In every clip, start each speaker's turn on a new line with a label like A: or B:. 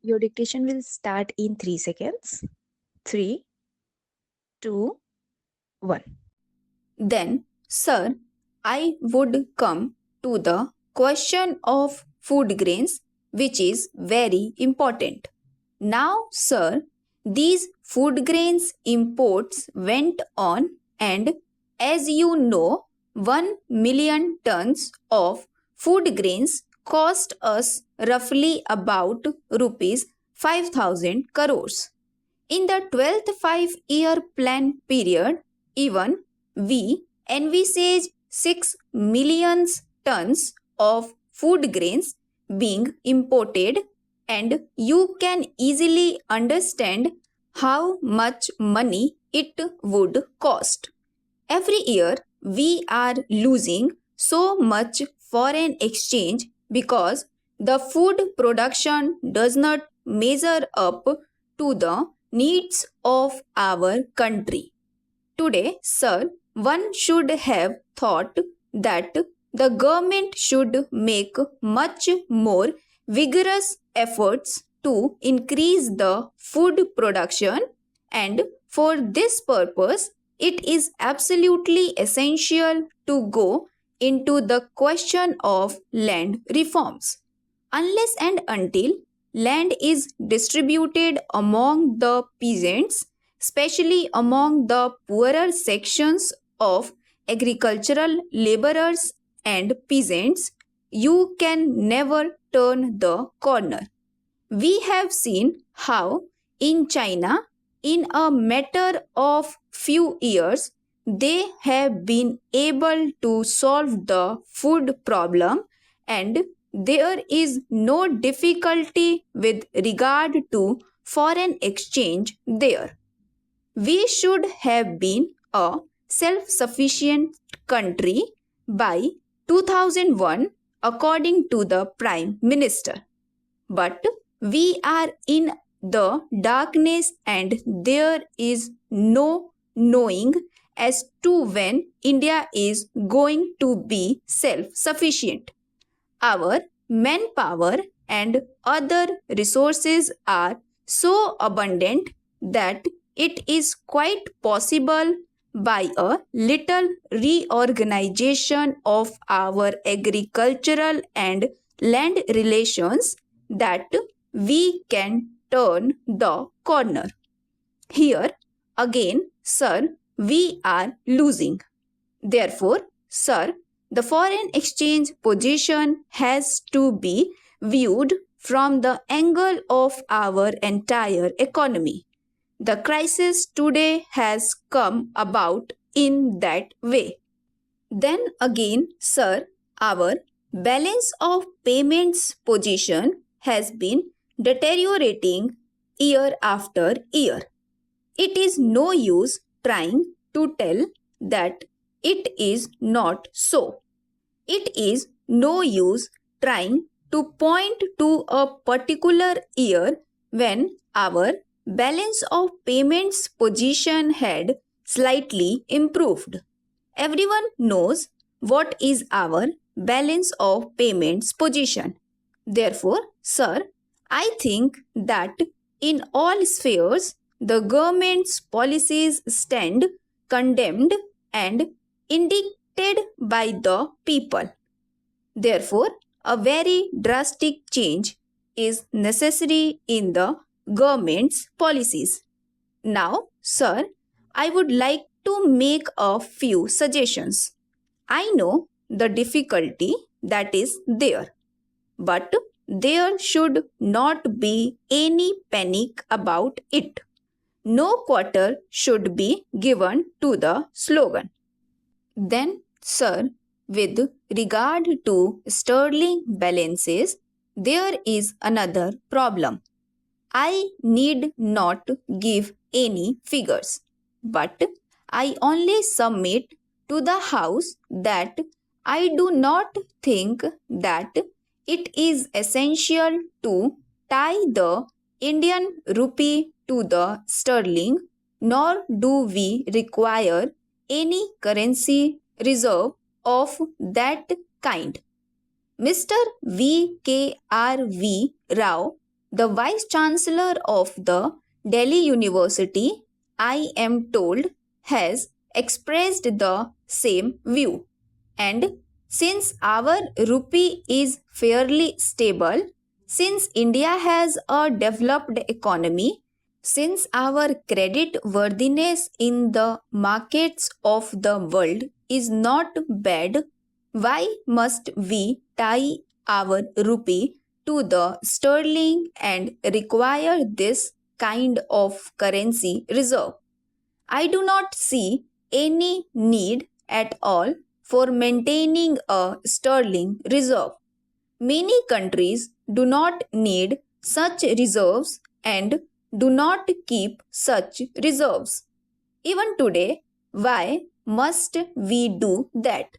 A: Your dictation will start in 3 seconds. 3, 2, 1.
B: Then, sir, I would come to the question of food grains, which is very important. Now, sir, these food grains imports went on, and as you know, 1 million tons of food grains cost us roughly about rupees 5,000 crores. In the 12th 5-year plan period, even we envisage 6 million tons of food grains being imported, and you can easily understand how much money it would cost. Every year, we are losing so much foreign exchange because the food production does not measure up to the needs of our country. Today, sir, one should have thought that the government should make much more vigorous efforts to increase the food production, and for this purpose, it is absolutely essential to go into the question of land reforms. Unless and until land is distributed among the peasants, especially among the poorer sections of agricultural laborers and peasants, you can never turn the corner. We have seen how in China, in a matter of few years, they have been able to solve the food problem, and there is no difficulty with regard to foreign exchange there. We should have been a self-sufficient country by 2001 according to the Prime Minister. But we are in the darkness, and there is no knowing as to when India is going to be self-sufficient. Our manpower and other resources are so abundant that it is quite possible by a little reorganization of our agricultural and land relations that we can turn the corner. Here again, sir, we are losing. Therefore, sir, the foreign exchange position has to be viewed from the angle of our entire economy. The crisis today has come about in that way. Then again, sir, our balance of payments position has been deteriorating year after year. It is no use trying to tell that it is not so. It is no use trying to point to a particular year when our balance of payments position had slightly improved. Everyone knows what is our balance of payments position. Therefore, sir, I think that in all spheres, the government's policies stand condemned and indicted by the people. Therefore, a very drastic change is necessary in the government's policies. Now, sir, I would like to make a few suggestions. I know the difficulty that is there, but there should not be any panic about it. No quarter should be given to the slogan. Then, sir, with regard to sterling balances, there is another problem. I need not give any figures, but I only submit to the House that I do not think that it is essential to tie the Indian rupee to the sterling, nor do we require any currency reserve of that kind. Mr. V.K.R.V. Rao The Vice Chancellor of the Delhi University, I am told, has expressed the same view. And since our rupee is fairly stable, since India has a developed economy, since our credit worthiness in the markets of the world is not bad, why must we tie our rupee to the sterling and require this kind of currency reserve? I do not see any need at all for maintaining a sterling reserve. Many countries do not need such reserves and do not keep such reserves. Even today, why must we do that?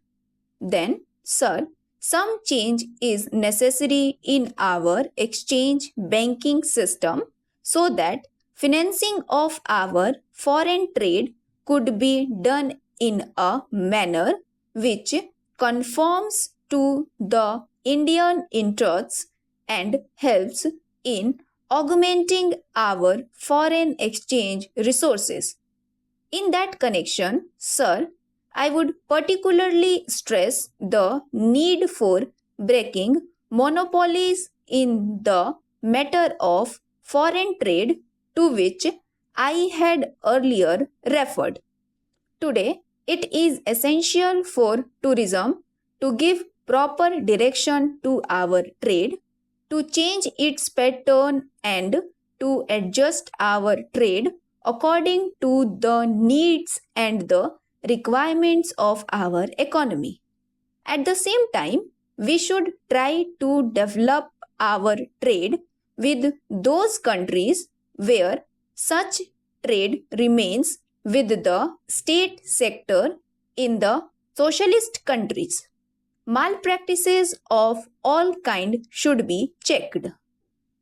B: Then, sir, some change is necessary in our exchange banking system so that financing of our foreign trade could be done in a manner which conforms to the Indian interests and helps in augmenting our foreign exchange resources. In that connection, sir, I would particularly stress the need for breaking monopolies in the matter of foreign trade to which I had earlier referred. Today, it is essential for tourism to give proper direction to our trade, to change its pattern and to adjust our trade according to the needs and the requirements of our economy. At the same time, we should try to develop our trade with those countries where such trade remains with the state sector in the socialist countries. Malpractices of all kind should be checked.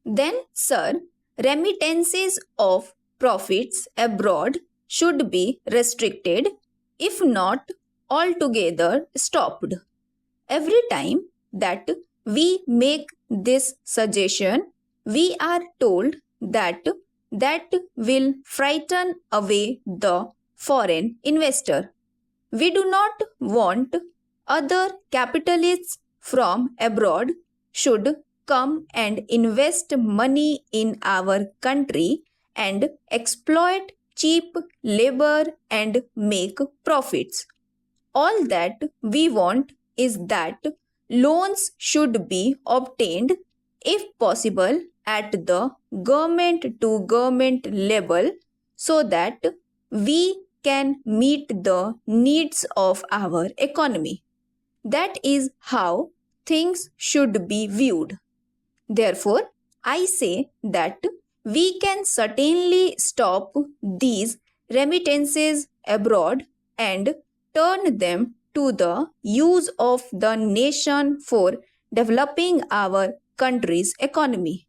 B: Then, sir, remittances of profits abroad should be restricted, if not altogether stopped. Every time that we make this suggestion, we are told that that will frighten away the foreign investor. We do not want other capitalists from abroad should come and invest money in our country and exploit cheap labor and make profits. All that we want is that loans should be obtained, if possible, at the government to government level so that we can meet the needs of our economy. That is how things should be viewed. Therefore, I say that we can certainly stop these remittances abroad and turn them to the use of the nation for developing our country's economy.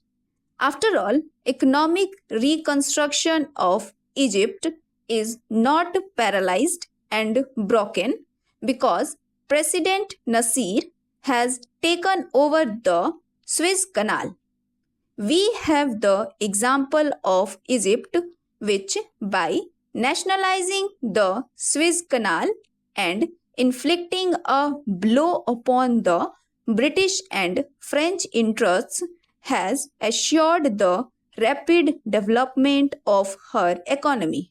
B: After all, economic reconstruction of Egypt is not paralyzed and broken because President Nasser has taken over the Suez Canal. We have the example of Egypt, which by nationalizing the Suez Canal and inflicting a blow upon the British and French interests, has assured the rapid development of her economy.